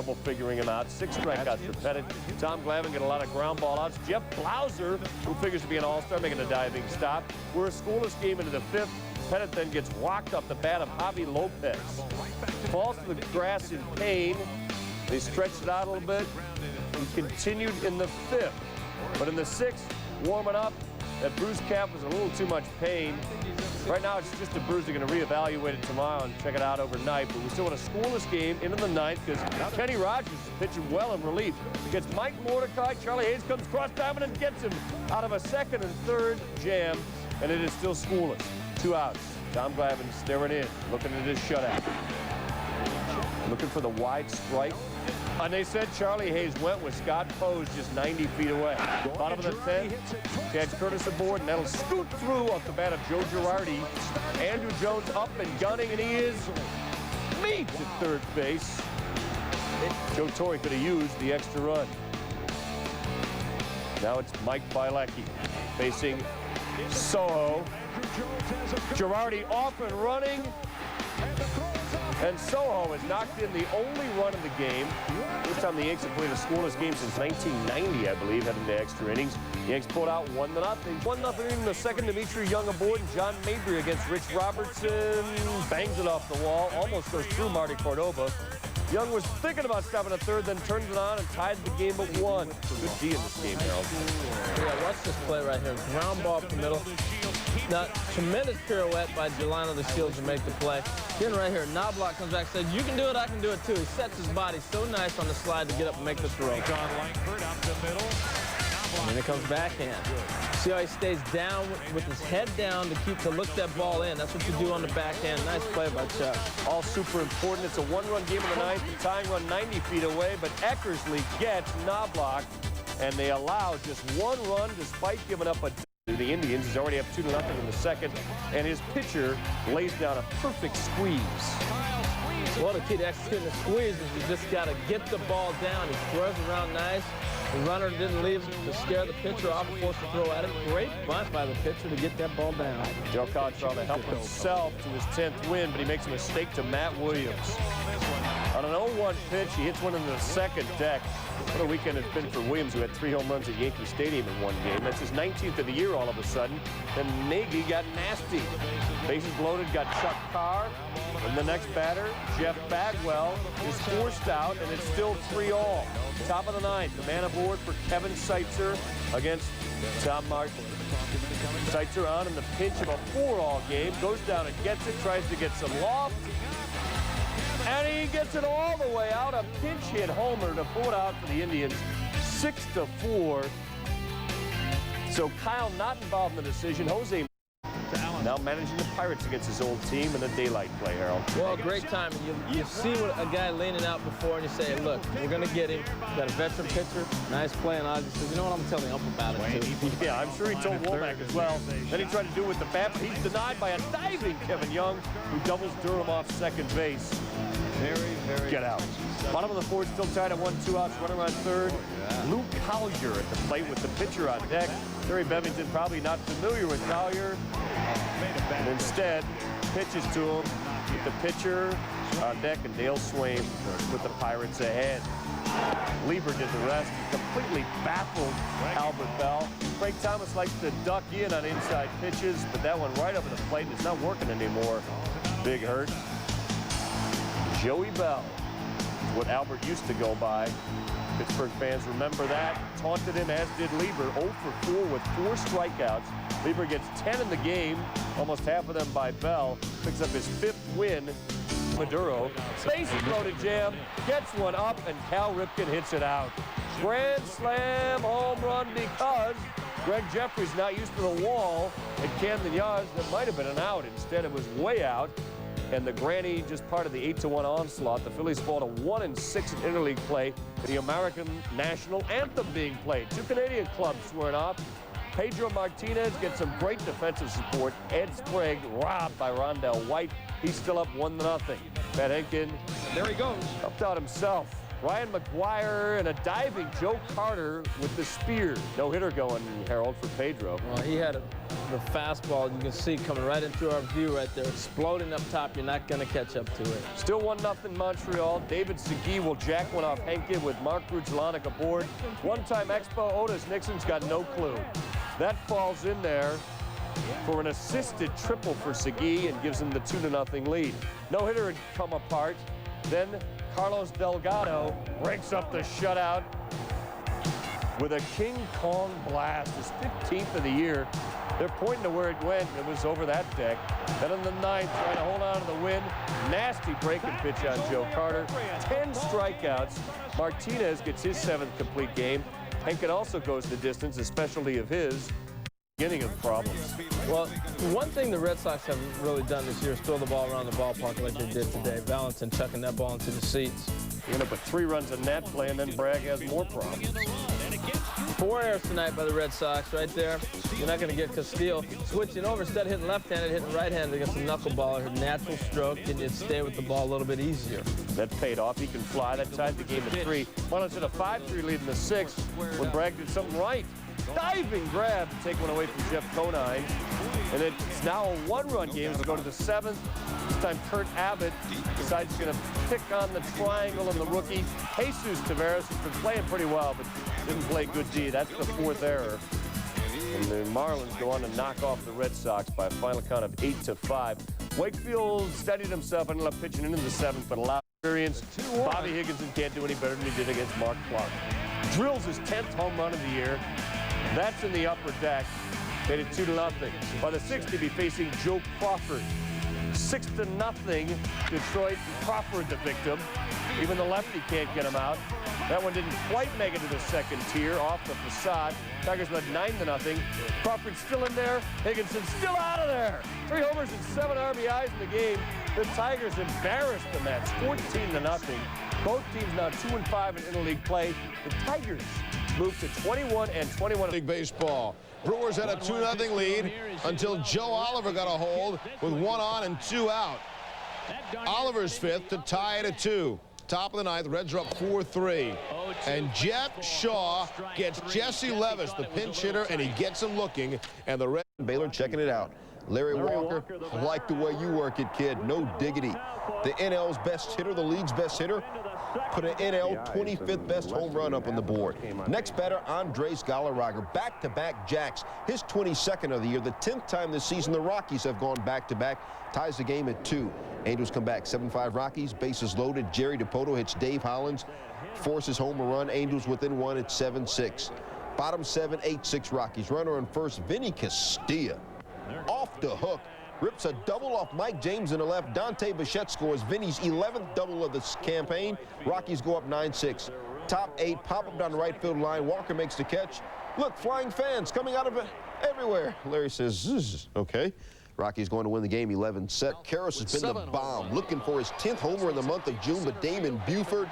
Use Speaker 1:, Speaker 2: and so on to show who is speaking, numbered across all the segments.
Speaker 1: trouble figuring him out. 6 strikeouts for Pettit. Tom Glavine get a lot of ground ball outs. Jeff Blauser, who figures to be an all-star, making a diving stop. We're a scoreless game into the 5th. Pettit then gets whacked off the bat of Javi Lopez. Falls to the grass in pain. They stretched it out a little bit. He continued in the 5th. But in the 6th, warming up, that bruised calf was a little too much pain. Right now, it's just a bruise. They're going to reevaluate it tomorrow and check it out overnight. But we still want a scoreless game into the 9th because Kenny Rogers is pitching well in relief. Gets Mike Mordecai. Charlie Hayes comes cross-diamond and gets him out of a 2nd and 3rd jam. And it is still scoreless. 2 outs. Tom Glavine staring in, looking at his shutout. Looking for the wide strike. And they said Charlie Hayes went with Scott Pose just 90 feet away. Bottom of the 10th, Chad Curtis aboard, and that'll scoot through off the bat of Joe Girardi. Andrew Jones up and gunning, and he is meet at 3rd base. Joe Torre could have used the extra run. Now it's Mike Bilecki facing Soho. Girardi off and running. And Soho has knocked in the only run of the game. This time the Yanks have played a scoreless game since 1990, I believe, heading to extra innings. The Yanks pulled out 1-0. 1-0 in the 2nd. Dimitri Young aboard, and John Mabry against Rich Robertson. Bangs it off the wall. Almost goes through Marty Cordova. Young was thinking about stopping a 3rd, then turned it on and tied the game at 1. Good D in this game, Harold.
Speaker 2: Yeah, watch this play right here. Ground ball up the middle. Now, tremendous pirouette by Delano the Shields to make the play. Then right here, Knobloch comes back and says, you can do it, I can do it too. He sets his body so nice on the slide to get up and make the throw. And then it comes backhand. See how he stays down with his head down to look that ball in. That's what you do on the backhand. Nice play by Chuck.
Speaker 1: All super important. It's a 1-run game in the 9th. The tying run 90 feet away, but Eckersley gets Knobloch, and they allow just 1 run despite giving up a the Indians. He's already up 2-0 in the 2nd, and his pitcher lays down a perfect squeeze.
Speaker 2: Well, the key to executing the squeeze is you just got to get the ball down. He throws around nice. The runner didn't leave to scare the pitcher off and force the throw at it. Great bunt by the pitcher to get that ball down.
Speaker 1: Joe Cox trying to help himself to his 10th win, but he makes a mistake to Matt Williams. On an 0-1 pitch, he hits one into the 2nd deck. What a weekend it's been for Williams, who had 3 home runs at Yankee Stadium in 1 game. That's his 19th of the year all of a sudden. Then Nagy got nasty. Bases loaded, got Chuck Carr. And the next batter, Jeff Bagwell, is forced out, and it's still 3-all. Top of the 9th, the man aboard for Kevin Seitzer against Tom Martin. Seitzer on in the pinch of a 4-all game, goes down and gets it, tries to get some loft. And he gets it all the way out. A pinch hit homer to pull it out for the Indians, 6-4. So Kyle not involved in the decision. Jose now managing the Pirates against his old team in the daylight play, Harold.
Speaker 2: Well, great time. You see what a guy leaning out before, and you say, look, we're going to get him. Got a veteran pitcher. Nice play. And Ozzie says, you know what, I'm going to tell the ump about it, too.
Speaker 1: Yeah, I'm sure he told Womack as well. Then he tried to do it with the bat, but he's denied by a diving Kevin Young, who doubles Durham off 2nd base. Very get out. Bottom of the 4th, still tied at 1-2 outs, runner on 3rd. Luke Collier at the plate with the pitcher on deck. Terry Bevington probably not familiar with Collier. And instead, pitches to him with the pitcher on deck, and Dale Swain with the Pirates ahead. Lieber did the rest. He completely baffled Albert Bell. Frank Thomas likes to duck in on inside pitches, but that one right over the plate is not working anymore. Big hurt. Joey Bell is what Albert used to go by. Pittsburgh fans remember that. Taunted him, as did Lieber. 0 for 4 with 4 strikeouts. Lieber gets 10 in the game, almost half of them by Bell. Picks up his 5th win. Maduro. Bases loaded jam. Gets one up, and Cal Ripken hits it out. Grand slam home run because Greg Jeffries not used to the wall at Camden Yards. That might have been an out. Instead, it was way out. And the granny just part of the 8-1 onslaught. The Phillies fall to 1-6 in interleague play. The American National Anthem being played. 2 Canadian clubs swearing off. Pedro Martinez gets some great defensive support. Ed Sprague robbed by Rondell White. He's still up 1-0. Pat Henkin,
Speaker 3: there he goes,
Speaker 1: helped out himself. Ryan McGuire and a diving Joe Carter with the spear. No hitter going, Harold, for Pedro.
Speaker 2: Well, he had the fastball. You can see coming right into our view right there, exploding up top. You're not going to catch up to it.
Speaker 1: Still 1-0 Montreal. David Segui will jack one off Henke with Mark Grudzielanek aboard. One-time Expo Otis Nixon's got no clue. That falls in there for an assisted triple for Segui and gives him the 2-0 lead. No hitter had come apart. Then Carlos Delgado breaks up the shutout with a King Kong blast, his 15th of the year. They're pointing to where it went. It was over that deck. Then in the ninth, trying to hold on to the win. Nasty breaking pitch on Joe Carter. 10 strikeouts. Martinez gets his 7th complete game. Henke also goes the distance, a specialty of his. Beginning of problems.
Speaker 2: Well, one thing the Red Sox haven't really done this year is throw the ball around the ballpark like they did today. Valentin chucking that ball into the seats.
Speaker 1: You end up with 3 runs in that play, and then Bragg has more problems.
Speaker 2: 4 errors tonight by the Red Sox right there. You're not going to get Castillo switching over. Instead of hitting left-handed, hitting right-handed against a knuckleballer. Her natural stroke, and you'd stay with the ball a little bit easier.
Speaker 1: That paid off. He can fly. That tied the game at 3. Marlins had a 5-3 lead in the 6th when Bragg did something right. Diving grab to take one away from Jeff Conine. And it's now a 1-run game as we go to the 7th. This time Kurt Abbott decides he's going to pick on the triangle and the rookie. Jesus Taveras has been playing pretty well, but didn't play good D. That's the 4th error. And the Marlins go on to knock off the Red Sox by a final count of 8-5. Wakefield steadied himself and ended up pitching into the 7th, but allowed experience. Bobby Higginson can't do any better than he did against Mark Clark. Drills his 10th home run of the year. That's in the upper deck. Made it 2-0. By the 6th, he'll be facing Joe Crawford. 6-0 Detroit. Crawford the victim. Even the lefty can't get him out. That one didn't quite make it to the 2nd tier, off the facade. Tigers led 9-0. Crawford's still in there. Higginson's still out of there. 3 homers and 7 RBIs in the game. The Tigers embarrassed the Mets, 14-0. Both teams now 2-5 in interleague play. The Tigers moved to 21-21.
Speaker 3: Big baseball. Brewers had a 2-0 lead until Joe Oliver got a hold with 1 on and 2 out. Oliver's 5th to tie it at 2. Top of the 9th, Reds are up 4-3. And Jeff Shaw gets Jesse Levis, the pinch hitter, and he gets him looking. And the Red
Speaker 4: Baylor checking it out. Larry Walker, I like the way you work it, kid. No diggity. The NL's best hitter, the league's best hitter, put an NL 25th best home run up on the board. Next batter, Andres Galarraga, back-to-back jacks. His 22nd of the year, the 10th time this season the Rockies have gone back-to-back. Ties the game at 2. Angels come back 7-5 Rockies, bases loaded. Jerry DiPoto hits Dave Hollins, forces home a run. Angels within 1 at 7-6. Bottom 7, 8-6 Rockies. Runner on first, Vinny Castilla. Off the hook, rips a double off Mike James in the left. Dante Bichette scores Vinny's 11th double of this campaign. Rockies go up 9-6. Top 8, pop up down the right field line. Walker makes the catch. Look, flying fans coming out of it everywhere. Larry says, Zzz. Okay. Rockies going to win the game 11 set. Karras has been the bomb, looking for his 10th homer in the month of June, but Damon Buford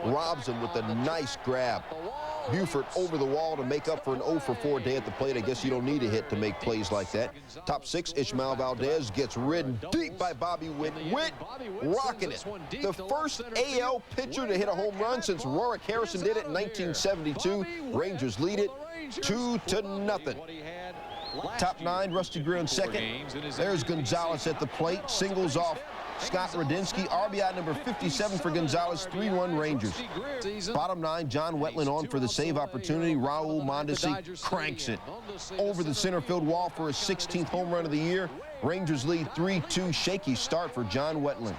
Speaker 4: robs him with a nice grab. Buford over the wall to make up for an 0-for-4 day at the plate. I guess you don't need a hit to make plays like that. Top 6, Ishmael Valdez gets ridden deep by Bobby Witt. Witt rocking it. The first AL pitcher to hit a home run since Rorik Harrison did it in 1972. Rangers lead it 2-0. Top 9, Rusty Greer in second. There's Gonzalez at the plate. Singles off Scott Radinsky. RBI number 57 for Gonzalez. 3-1 Rangers. Bottom 9, John Wetland on for the save opportunity. Raul Mondesi cranks it over the center field wall for his 16th home run of the year. Rangers lead 3-2. Shaky start for John Wetland.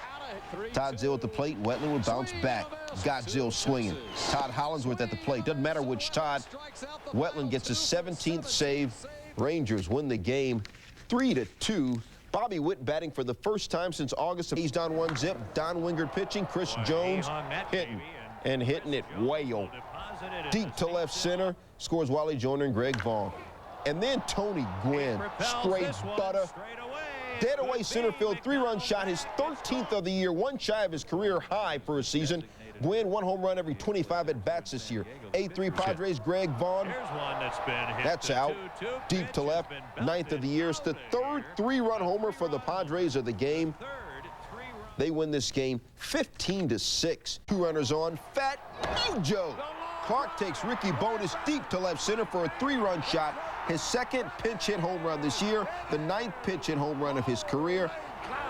Speaker 4: Todd Zill at the plate. Wetland would bounce back. Got Zill swinging. Todd Hollinsworth at the plate. Doesn't matter which Todd. Wetland gets his 17th save. Rangers win the game 3-2. Bobby Witt batting for the first time since August. He's down 1-0. Don Wingard pitching. Chris Jones hitting and hitting it well. Deep to left center. Scores Wally Joyner and Greg Vaughn. And then Tony Gwynn. Straight butter. Dead away center field. 3-run shot. His 13th of the year. 1 shy of his career high for a season. Gwynn, 1 home run every 25 at-bats this year. 8-3 Padres, Greg Vaughn. That's out. Deep to left. 9th of the year. It's the 3rd 3-run homer for the Padres of the game. They win this game 15-6. 2 runners on. Fat Mojo. Clark takes Ricky Bonus deep to left center for a 3-run shot. His second pinch hit home run this year, the 9th pinch hit home run of his career.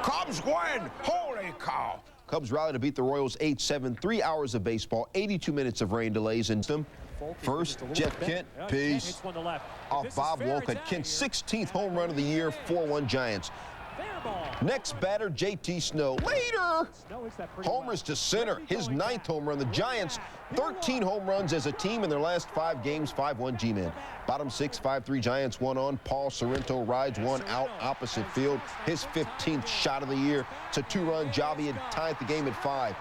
Speaker 4: Cubs win! Holy cow! Cubs rally to beat the Royals 8-7. 3 hours of baseball, 82 minutes of rain delays in them. First, Jeff Kent, peace. Off Bob Wolcott, Kent's 16th home run of the year, 4-1 Giants. Next batter, JT Snow. Later, homers to center, his 9th home run. The Giants, 13 home runs as a team in their last 5 games, 5-1 G-Man. Bottom 6, 5-3 Giants, 1 on. Paul Sorrento rides 1 out opposite field, his 15th shot of the year. It's a 2-run job. He had tied the game at 5.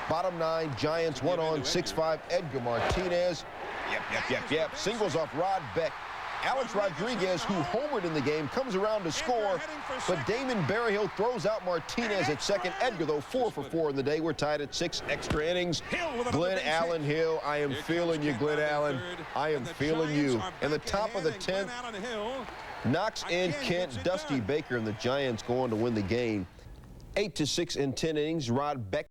Speaker 4: Bottom 9, Giants, 1 on, 6-5, Edgar Martinez. Yep. Singles off Rod Beck. Alex Rodriguez, who homered in the game, comes around to score, but Damon Berryhill throws out Martinez at second. Edgar, though, 4 for 4 in the day. We're tied at 6 extra innings. Glenn Allen Hill, I am feeling you, Glenn Allen. I am feeling you. In the top of the 10th, Knox and Kent, Dusty Baker, and the Giants go on to win the game. 8-6 in 10 innings. Rod Beck.